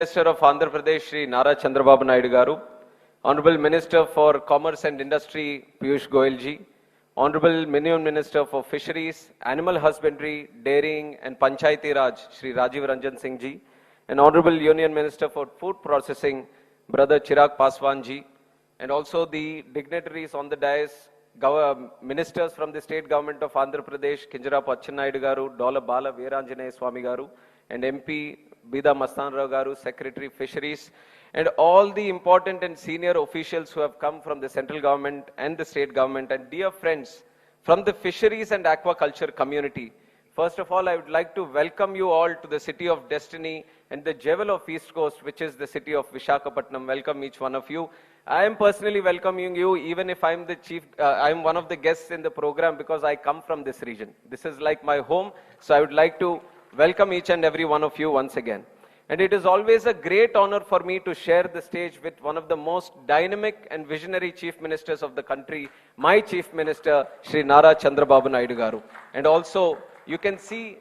Minister of Andhra Pradesh, Shri Nara Chandrababu Naidu Garu, Honorable Minister for Commerce and Industry, Piyush Goyal ji, Honorable Minister for Fisheries, Animal Husbandry, Dairying and Panchayati Raj, Shri Rajiv Ranjan Singh ji, and Honorable Union Minister for Food Processing, Brother Chirag Paswan ji, and also the dignitaries on the dais, ministers from the state government of Andhra Pradesh, Kinjarapu Achennayidu Garu, Dola Bala Veeranjanaya Swami Garu, and MP Bida Mastan Rao Garu, Secretary Fisheries, and all the important and senior officials who have come from the central government and the state government, and dear friends from the fisheries and aquaculture community. First of all, I would like to welcome you all to the city of destiny and the jewel of East Coast, which is the city of Visakhapatnam. Welcome each one of you. I am personally welcoming you, even if I'm I'm one of the guests in the program because I come from this region. This is like my home, so I would like to welcome each and every one of you once again. And it is always a great honor for me to share the stage with one of the most dynamic and visionary chief ministers of the country, my chief minister, Shri Nara Chandrababu Naidu Garu. And also, you can see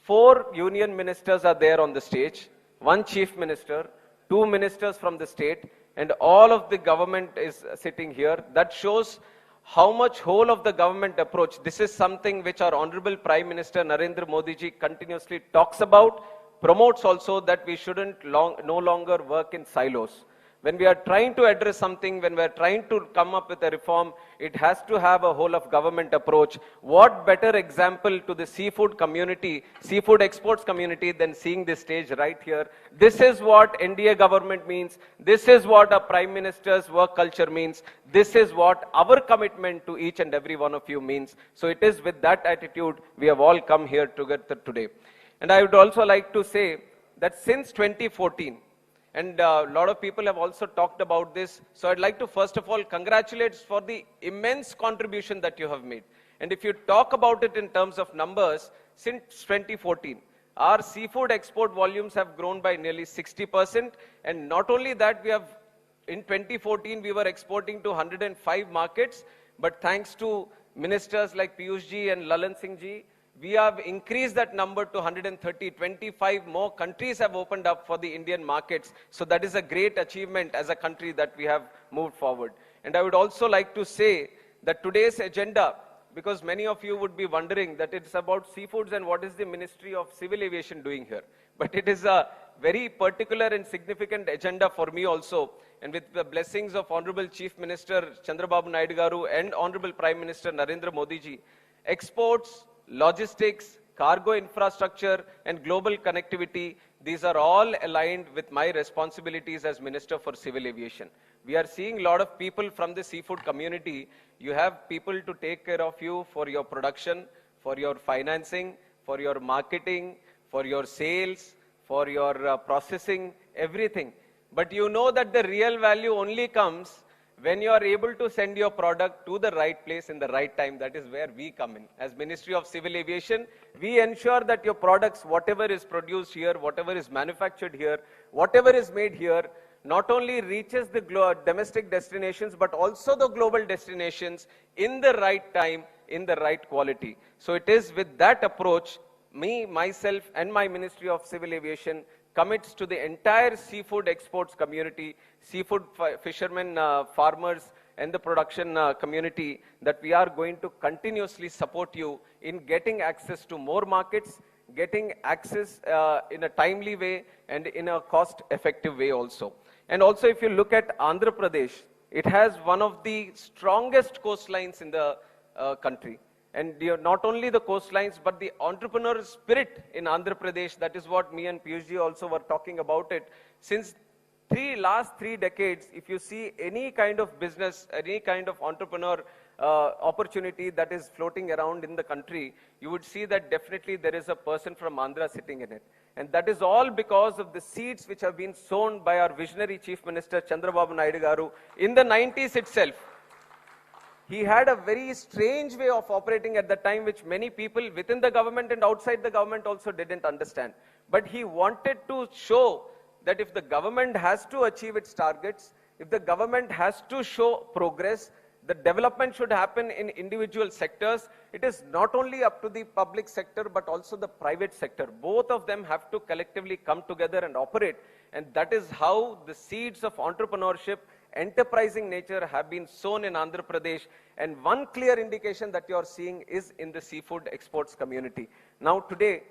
4 union ministers are there on the stage, 1 chief minister, 2 ministers from the state, and all of the government is sitting here. That shows how much whole of the government approach. This is something which our Honorable Prime Minister Narendra Modi ji continuously talks about, promotes also, that we shouldn't no longer work in silos. When we are trying to address something, when we are trying to come up with a reform, it has to have a whole of government approach. What better example to the seafood community, seafood exports community, than seeing this stage right here? This is what NDA government means. This is what a Prime Minister's work culture means. This is what our commitment to each and every one of you means. So it is with that attitude we have all come here together today. And I would also like to say that since 2014, and a lot of people have also talked about this. So I'd like to first of all congratulate for the immense contribution that you have made. And if you talk about it in terms of numbers, since 2014, our seafood export volumes have grown by nearly 60%. And not only that, in 2014, we were exporting to 105 markets. But thanks to ministers like Piyush ji and Lalan Singh ji, we have increased that number to 130. 25 more countries have opened up for the Indian markets. So that is a great achievement as a country that we have moved forward. And I would also like to say that today's agenda, because many of you would be wondering that it's about seafoods and what is the Ministry of Civil Aviation doing here. But it is a very particular and significant agenda for me also. And with the blessings of Honorable Chief Minister Chandrababu Naidu Garu and Honorable Prime Minister Narendra Modi ji, exports, logistics, cargo infrastructure, and global connectivity, these are all aligned with my responsibilities as Minister for Civil Aviation. We are seeing a lot of people from the seafood community. You have people to take care of you for your production, for your financing, for your marketing, for your sales, for your processing, everything. But you know that the real value only comes when you are able to send your product to the right place in the right time. That is where we come in. As Ministry of Civil Aviation, we ensure that your products, whatever is produced here, whatever is manufactured here, whatever is made here, not only reaches the domestic destinations, but also the global destinations in the right time, in the right quality. So it is with that approach, myself, and my Ministry of Civil Aviation commits to the entire seafood exports community, seafood fishermen, farmers, and the production community, that we are going to continuously support you in getting access to more markets, getting access in a timely way and in a cost-effective way also. And also, if you look at Andhra Pradesh, it has one of the strongest coastlines in the country. And not only the coastlines, but the entrepreneurial spirit in Andhra Pradesh. That is what me and Piyush ji also were talking about it. Since last 3 decades, if you see any kind of business, any kind of entrepreneur opportunity that is floating around in the country, you would see that definitely there is a person from Andhra sitting in it. And that is all because of the seeds which have been sown by our visionary Chief Minister Chandrababu Naidu Garu in the 90s itself. He had a very strange way of operating at the time, which many people within the government and outside the government also didn't understand. But he wanted to show that if the government has to achieve its targets, if the government has to show progress, the development should happen in individual sectors. It is not only up to the public sector, but also the private sector. Both of them have to collectively come together and operate. And that is how the seeds of entrepreneurship, enterprising nature have been sown in Andhra Pradesh. And one clear indication that you are seeing is in the seafood exports community. Now today,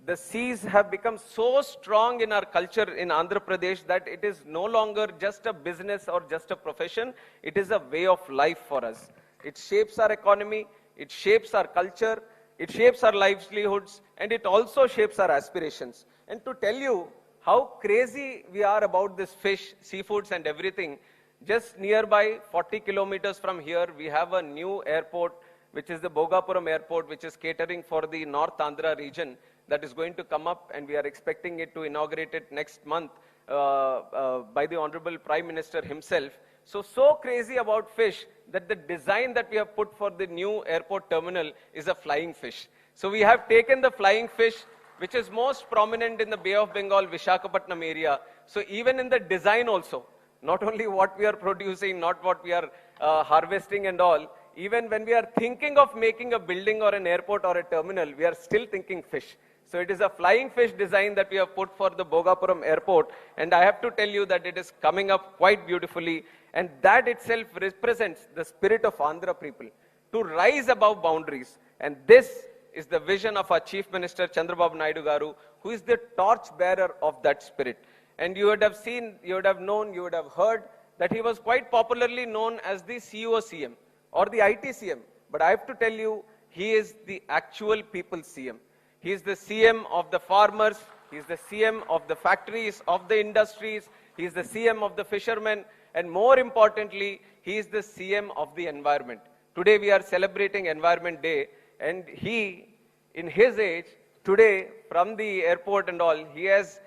the seas have become so strong in our culture in Andhra Pradesh that it is no longer just a business or just a profession. It is a way of life for us. It shapes our economy, it shapes our culture, it shapes our livelihoods, and it also shapes our aspirations. And to tell you how crazy we are about this fish, seafoods and everything, just nearby 40 kilometers from here, we have a new airport, which is the Bogapuram airport, which is catering for the North Andhra region, that is going to come up, and we are expecting it to inaugurate it next month by the Honorable Prime Minister himself. So crazy about fish that the design that we have put for the new airport terminal is a flying fish. So we have taken the flying fish, which is most prominent in the Bay of Bengal, Visakhapatnam area. So even in the design also, not only what we are producing, not what we are harvesting and all, even when we are thinking of making a building or an airport or a terminal, we are still thinking fish. So it is a flying fish design that we have put for the Bogapuram airport. And I have to tell you that it is coming up quite beautifully. And that itself represents the spirit of Andhra people to rise above boundaries. And this is the vision of our Chief Minister Chandrababu Naidu Garu, who is the torch bearer of that spirit. And you would have seen, you would have known, you would have heard that he was quite popularly known as the CEO CM or the IT CM. But I have to tell you, he is the actual people's CM. He is the CM of the farmers, he is the CM of the factories, of the industries, he is the CM of the fishermen, and more importantly, he is the CM of the environment. Today we are celebrating Environment Day, and he, in his age, today from the airport and all, he has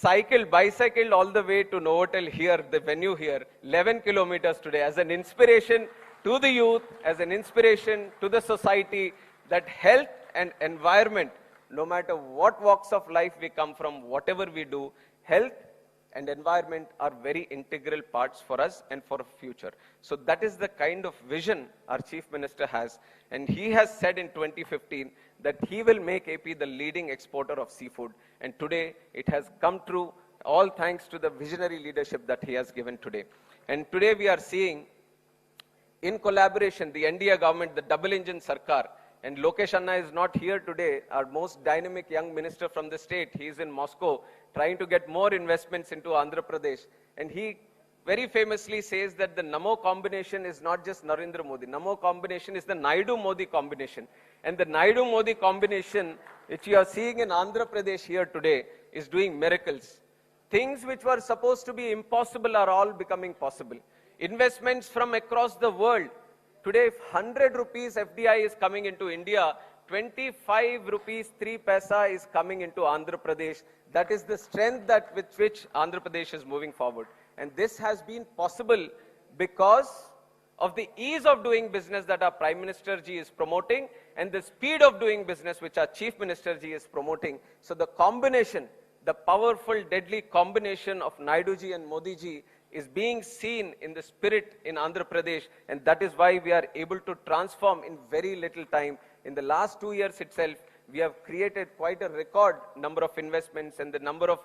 bicycled all the way to Novotel here, the venue here, 11 kilometers today, as an inspiration to the youth, as an inspiration to the society, that health and environment, no matter what walks of life we come from, whatever we do, health and environment are very integral parts for us and for our future. So that is the kind of vision our Chief Minister has. And he has said in 2015 that he will make AP the leading exporter of seafood. And today it has come true, all thanks to the visionary leadership that he has given today. And today we are seeing, in collaboration, the NDA government, the double engine Sarkar, and Lokesh Anna is not here today, our most dynamic young minister from the state. He is in Moscow trying to get more investments into Andhra Pradesh. And he very famously says that the Namo combination is not just Narendra Modi. Namo combination is the Naidu-Modi combination. And the Naidu-Modi combination, which you are seeing in Andhra Pradesh here today, is doing miracles. Things which were supposed to be impossible are all becoming possible. Investments from across the world. Today, if 100 rupees FDI is coming into India, 25 rupees 3 paisa is coming into Andhra Pradesh. That is the strength that with which Andhra Pradesh is moving forward. And this has been possible because of the ease of doing business that our Prime Minister ji is promoting and the speed of doing business which our Chief Minister ji is promoting. So the combination, the powerful, deadly combination of Naidu ji and Modi ji is being seen in the spirit in Andhra Pradesh, and that is why we are able to transform in very little time. In the last 2 years itself, we have created quite a record number of investments and the number of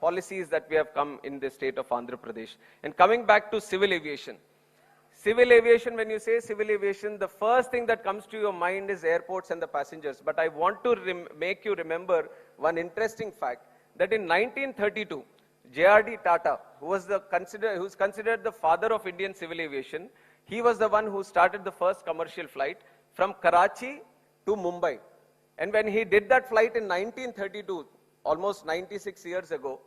policies that we have come in the state of Andhra Pradesh. And coming back to civil aviation. Civil aviation, when you say civil aviation, the first thing that comes to your mind is airports and the passengers. But I want to make you remember one interesting fact, that in 1932, J.R.D. Tata, who's considered the father of Indian civil aviation, he was the one who started the first commercial flight from Karachi to Mumbai. And when he did that flight in 1932, almost 96 years ago,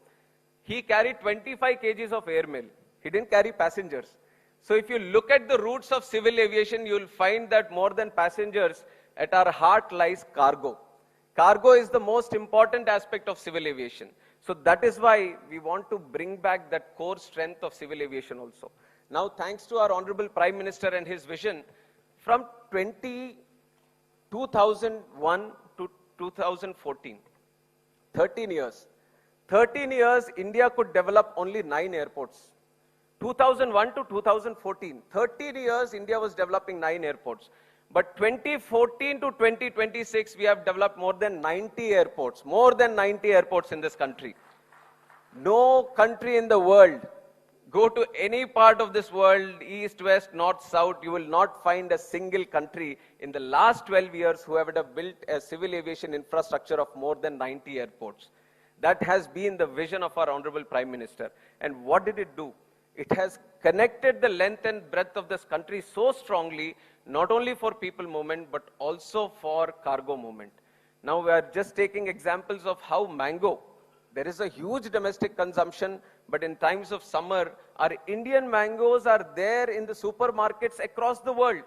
he carried 25 kgs of airmail. He didn't carry passengers. So if you look at the routes of civil aviation, you'll find that more than passengers, at our heart lies cargo. Cargo is the most important aspect of civil aviation. So that is why we want to bring back that core strength of civil aviation also. Now, thanks to our Honorable Prime Minister and his vision, from 2001 to 2014, 13 years. 13 years, India could develop only 9 airports. 2001 to 2014, 13 years, India was developing 9 airports. But 2014 to 2026, we have developed more than 90 airports in this country. No country in the world, go to any part of this world, east, west, north, south, you will not find a single country in the last 12 years who have built a civil aviation infrastructure of more than 90 airports. That has been the vision of our Honorable Prime Minister. And what did it do? It has connected the length and breadth of this country so strongly, not only for people movement, but also for cargo movement. Now we are just taking examples of how mango, there is a huge domestic consumption, but in times of summer, our Indian mangoes are there in the supermarkets across the world.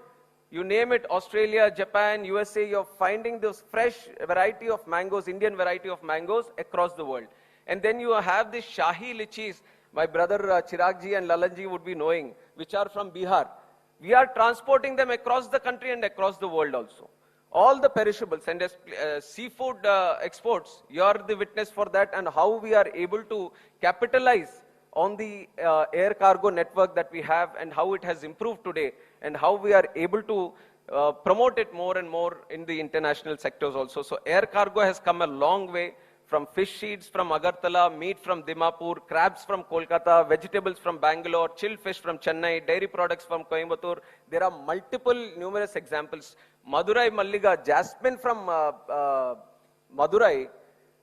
You name it, Australia, Japan, USA, you're finding this fresh variety of mangoes, Indian variety of mangoes across the world. And then you have these Shahi lichis, my brother Chiragji and Lalanji would be knowing, which are from Bihar. We are transporting them across the country and across the world also. All the perishables and seafood exports, you are the witness for that, and how we are able to capitalize on the air cargo network that we have and how it has improved today and how we are able to promote it more and more in the international sectors also. So air cargo has come a long way, from fish sheets from Agartala, meat from Dimapur, crabs from Kolkata, vegetables from Bangalore, chilled fish from Chennai, dairy products from Coimbatore. There are multiple numerous examples. Madurai Malliga, jasmine from Madurai,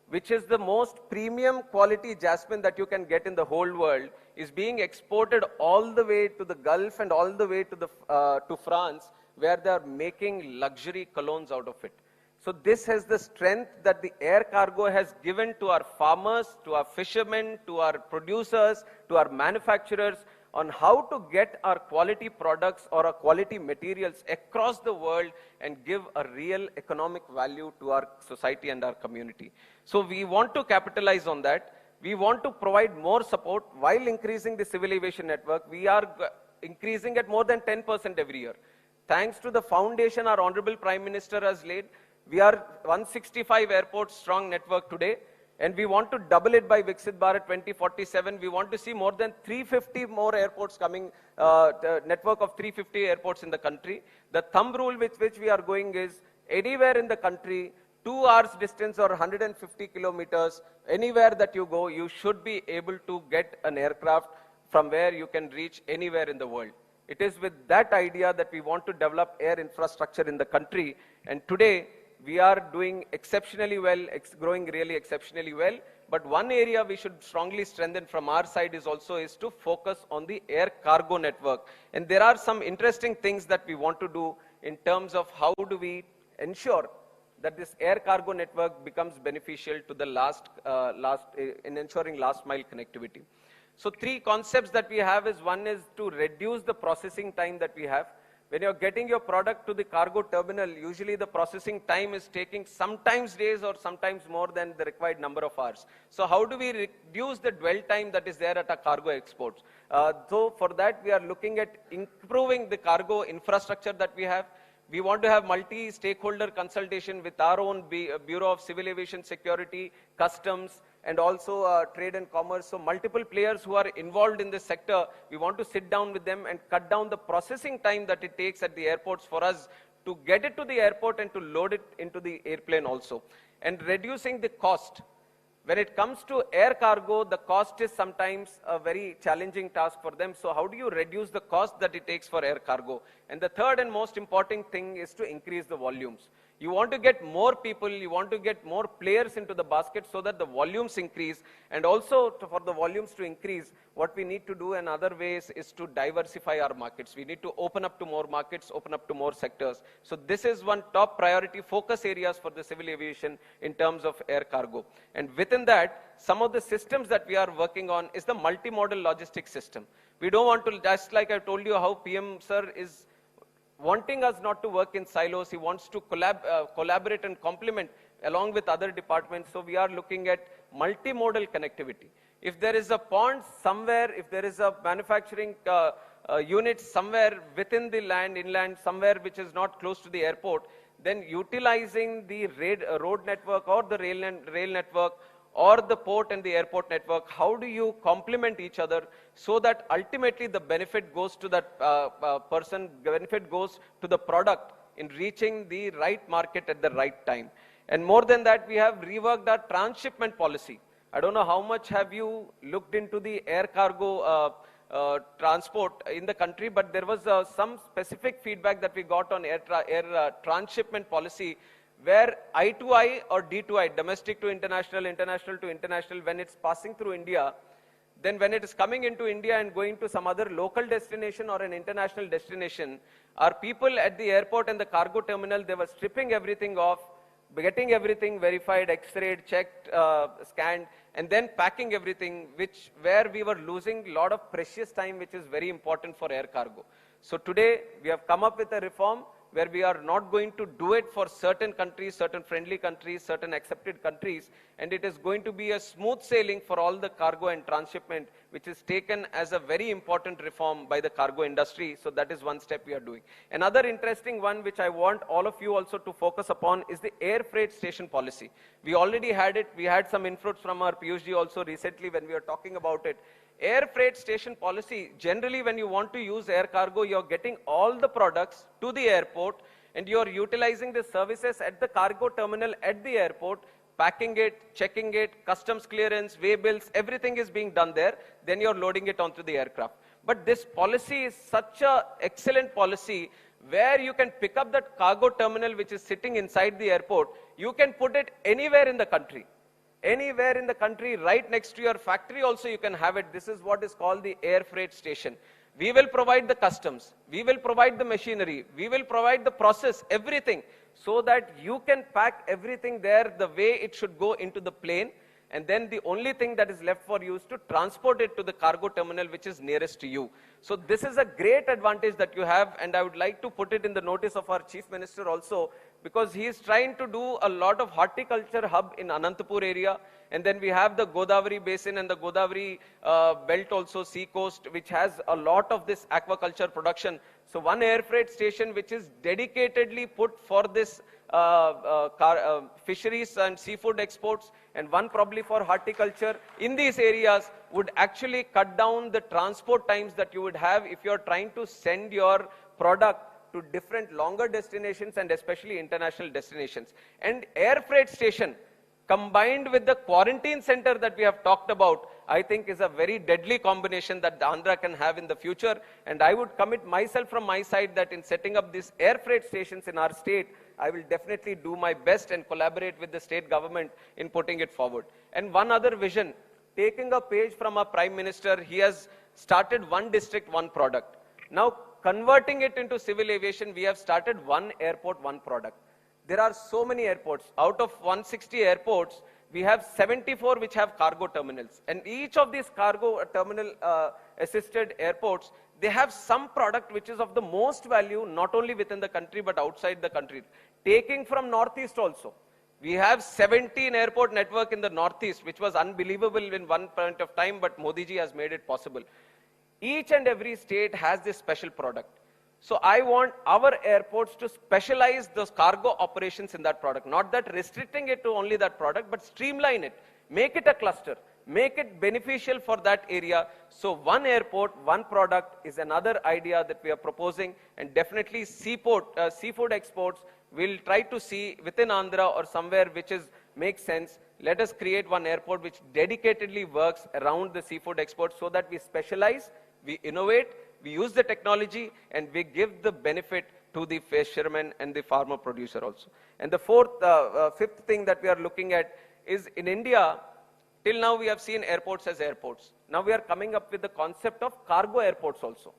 which is the most premium quality jasmine that you can get in the whole world, is being exported all the way to the Gulf and all the way to France, where they are making luxury colognes out of it. So this has the strength that the air cargo has given to our farmers, to our fishermen, to our producers, to our manufacturers, on how to get our quality products or our quality materials across the world and give a real economic value to our society and our community. So we want to capitalize on that. We want to provide more support while increasing the civil aviation network. We are increasing at more than 10% every year. Thanks to the foundation our Honorable Prime Minister has laid, we are 165 airports strong network today, and we want to double it by Viksit Bharat 2047. We want to see more than 350 more airports coming, network of 350 airports in the country. The thumb rule with which we are going is anywhere in the country, 2 hours distance or 150 kilometers, anywhere that you go, you should be able to get an aircraft from where you can reach anywhere in the world. It is with that idea that we want to develop air infrastructure in the country, and today, we are doing exceptionally well, growing really exceptionally well. But one area we should strongly strengthen from our side is to focus on the air cargo network. And there are some interesting things that we want to do in terms of how do we ensure that this air cargo network becomes beneficial to the in ensuring last mile connectivity. So 3 concepts that we have is, one is to reduce the processing time that we have. When you're getting your product to the cargo terminal, usually the processing time is taking sometimes days or sometimes more than the required number of hours. So how do we reduce the dwell time that is there at our cargo exports? So for that, we are looking at improving the cargo infrastructure that we have. We want to have multi-stakeholder consultation with our own Bureau of Civil Aviation Security, Customs, and also trade and commerce. So multiple players who are involved in this sector, we want to sit down with them and cut down the processing time that it takes at the airports for us to get it to the airport and to load it into the airplane also. And reducing the cost. When it comes to air cargo, the cost is sometimes a very challenging task for them. So how do you reduce the cost that it takes for air cargo? And the third and most important thing is to increase the volumes. You want to get more people, you want to get more players into the basket so that the volumes increase. And also for the volumes to increase, what we need to do in other ways is to diversify our markets. We need to open up to more markets, open up to more sectors. So this is one top priority focus areas for the civil aviation in terms of air cargo. And within that, some of the systems that we are working on is the multimodal logistics system. We don't want to, just like I told you how PM sir is wanting us not to work in silos. He wants to collaborate and complement along with other departments. So we are looking at multimodal connectivity. If there is a pond somewhere, if there is a manufacturing unit somewhere within the inland, somewhere which is not close to the airport, then utilizing the road network or the rail network or the port and the airport network, how do you complement each other so that ultimately the benefit goes to that benefit goes to the product in reaching the right market at the right time. And more than that, we have reworked our transshipment policy. I don't know how much have you looked into the air cargo transport in the country, but there was some specific feedback that we got on air transshipment policy, where I to I or D to I, domestic to international, international to international, when it's passing through India, then when it is coming into India and going to some other local destination or an international destination, our people at the airport and the cargo terminal, they were stripping everything off, getting everything verified, x-rayed, checked, scanned, and then packing everything, where we were losing a lot of precious time, which is very important for air cargo. So today, we have come up with a reform where we are not going to do it for certain countries, certain friendly countries, certain accepted countries, and it is going to be a smooth sailing for all the cargo and transshipment, which is taken as a very important reform by the cargo industry. So that is one step we are doing. Another interesting one, which I want all of you also to focus upon, is the air freight station policy. We already had it. We had some inputs from our Piyush ji also recently when we were talking about it. Air freight station policy, generally when you want to use air cargo, you're getting all the products to the airport and you're utilizing the services at the cargo terminal at the airport, packing it, checking it, customs clearance, weigh bills, everything is being done there, then you're loading it onto the aircraft. But this policy is such an excellent policy where you can pick up that cargo terminal which is sitting inside the airport, you can put it anywhere in the country. Anywhere in the country, right next to your factory also you can have it. This is what is called the air freight station. We will provide the customs, we will provide the machinery, we will provide the process, everything, so that you can pack everything there the way it should go into the plane, and then the only thing that is left for you is to transport it to the cargo terminal which is nearest to you. So this is a great advantage that you have, and I would like to put it in the notice of our Chief Minister also, because he is trying to do a lot of horticulture hub in Anantapur area, and then we have the Godavari basin and the Godavari belt also, sea coast, which has a lot of this aquaculture production. So one air freight station which is dedicatedly put for this fisheries and seafood exports, and one probably for horticulture in these areas would actually cut down the transport times that you would have if you're trying to send your product to different longer destinations and especially international destinations. And air freight station combined with the quarantine center that we have talked about, I think is a very deadly combination that the Andhra can have in the future. And I would commit myself from my side that in setting up these air freight stations in our state, I will definitely do my best and collaborate with the state government in putting it forward. And one other vision, taking a page from our Prime Minister, he has started one district, one product. Now, converting it into civil aviation, we have started one airport, one product. There are so many airports. Out of 160 airports, we have 74 which have cargo terminals. And each of these cargo terminal assisted airports, they have some product which is of the most value, not only within the country, but outside the country. Taking from Northeast also. We have 17 airport network in the Northeast, which was unbelievable in one point of time, but Modi ji has made it possible. Each and every state has this special product. So I want our airports to specialize those cargo operations in that product. Not that restricting it to only that product, but streamline it. Make it a cluster. Make it beneficial for that area. So one airport, one product is another idea that we are proposing. And definitely seafood exports, we'll try to see within Andhra or somewhere which makes sense. Let us create one airport which dedicatedly works around the seafood exports so that we specialize, we innovate, we use the technology, and we give the benefit to the fisherman and the farmer producer also. And the fifth thing that we are looking at is in India, till now we have seen airports as airports. Now we are coming up with the concept of cargo airports also.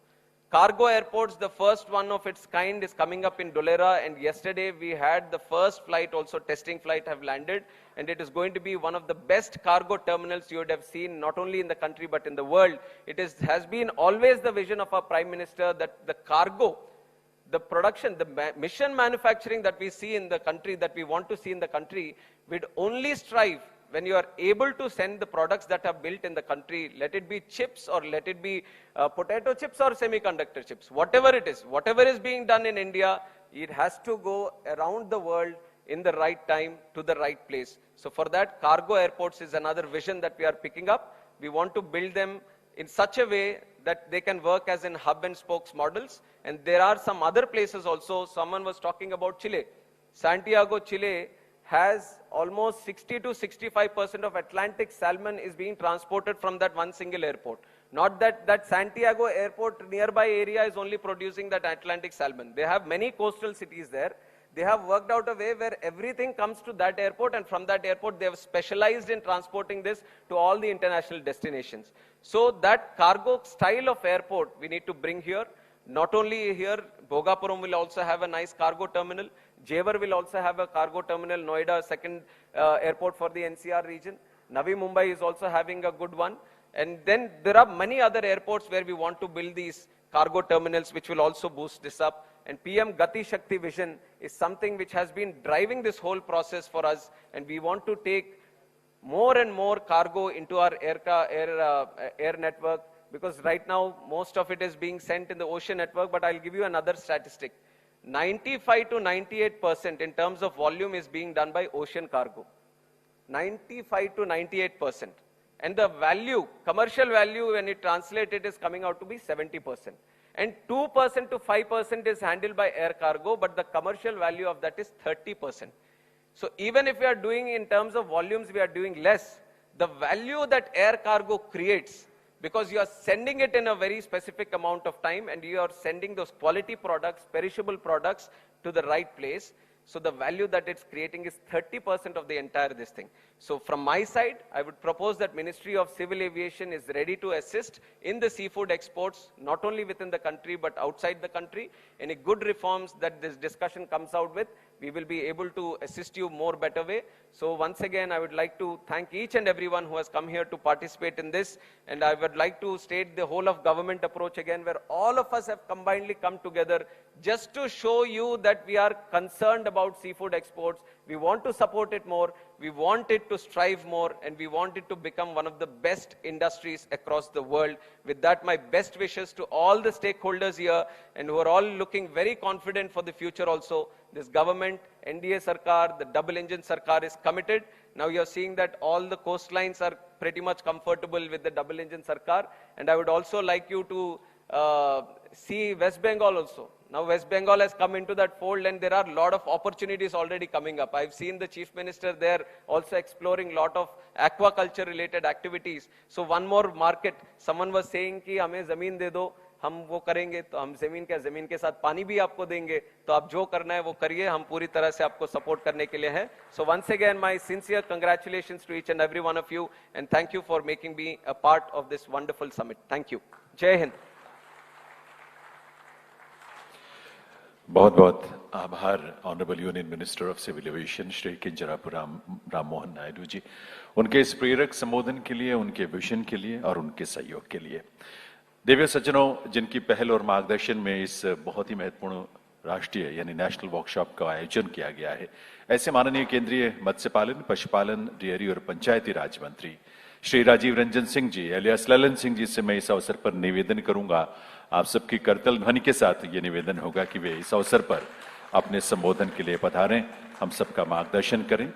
Cargo airports, the first one of its kind is coming up in Dholera, and yesterday we had the first flight also, testing flight have landed, and it is going to be one of the best cargo terminals you would have seen, not only in the country but in the world. It has been always the vision of our Prime Minister that the cargo, the production, the mission manufacturing that we see in the country, that we want to see in the country, would only strive when you are able to send the products that are built in the country, let it be chips or let it be potato chips or semiconductor chips, whatever it is, whatever is being done in India, it has to go around the world in the right time to the right place. So for that, cargo airports is another vision that we are picking up. We want to build them in such a way that they can work as in hub and spokes models. And there are some other places also. Someone was talking about Chile. Santiago, Chile has almost 60 to 65% of Atlantic salmon is being transported from that one single airport. Not that Santiago airport nearby area is only producing that Atlantic salmon. They have many coastal cities there. They have worked out a way where everything comes to that airport, and from that airport they have specialized in transporting this to all the international destinations. So that cargo style of airport we need to bring here. Not only here, Bhogapuram will also have a nice cargo terminal. Jewar will also have a cargo terminal. Noida, second airport for the NCR region. Navi Mumbai is also having a good one. And then there are many other airports where we want to build these cargo terminals, which will also boost this up. And PM Gati Shakti vision is something which has been driving this whole process for us. And we want to take more and more cargo into our air network, because right now most of it is being sent in the ocean network. But I'll give you another statistic. 95 to 98% in terms of volume is being done by ocean cargo. 95 to 98%. And the value, commercial value, when it translated, is coming out to be 70%. And 2% to 5% is handled by air cargo, but the commercial value of that is 30%. So even if we are doing in terms of volumes, we are doing less, the value that air cargo creates, because you are sending it in a very specific amount of time and you are sending those quality products, perishable products to the right place. So the value that it's creating is 30% of the entire this thing. So from my side, I would propose that Ministry of Civil Aviation is ready to assist in the seafood exports, not only within the country, but outside the country. Any good reforms that this discussion comes out with, we will be able to assist you more better way. So once again, I would like to thank each and everyone who has come here to participate in this. And I would like to state the whole of government approach again, where all of us have combinedly come together just to show you that we are concerned about seafood exports. We want to support it more. We want it to strive more, and we want it to become one of the best industries across the world. With that, my best wishes to all the stakeholders here, and who are all looking very confident for the future also. This government, NDA Sarkar, the double engine Sarkar is committed. Now you're seeing that all the coastlines are pretty much comfortable with the double engine Sarkar. And I would also like you to see West Bengal also. Now West Bengal has come into that fold, and there are a lot of opportunities already coming up. I've seen the Chief Minister there also exploring a lot of aquaculture related activities. So one more market, someone was saying कि हमें ज़मीन दे दो, हम वो करेंगे, तो हम ज़मीन के साथ पानी भी आपको देंगे, तो आप जो करना है वो करिए, हम पूरी तरह से आपको सपोर्ट करने के लिए हैं. So once again, my sincere congratulations to each and every one of you, and thank you for making me a part of this wonderful summit. Thank you. Jai Hind. बहुत बहुत आभार honourable union minister of civil aviation Shri Kinjarapu Ram Mohan Naidu ji, उनके इस प्रेरक संबोधन के लिए, उनके विजन के लिए और उनके सहयोग के लिए. दिव्य सज्जनों, जिनकी पहल और मार्गदर्शन में इस बहुत ही महत्वपूर्ण राष्ट्रीय यानी नेशनल वर्कशॉप का आयोजन किया गया है, ऐसे माननीय केंद्रीय मत्स्य पालन, पशुपालन, डेयरी और पंचायती राज मंत्री श्री राजीव रंजन सिंह जी alias ललन सिंह जी से मैं इस अवसर पर निवेदन करूंगा. आप सबकी करतल ध्वनि के साथ ये निवेदन होगा कि वे इस अवसर पर अपने संबोधन के लिए पधारें, हम सबका मार्गदर्शन करें.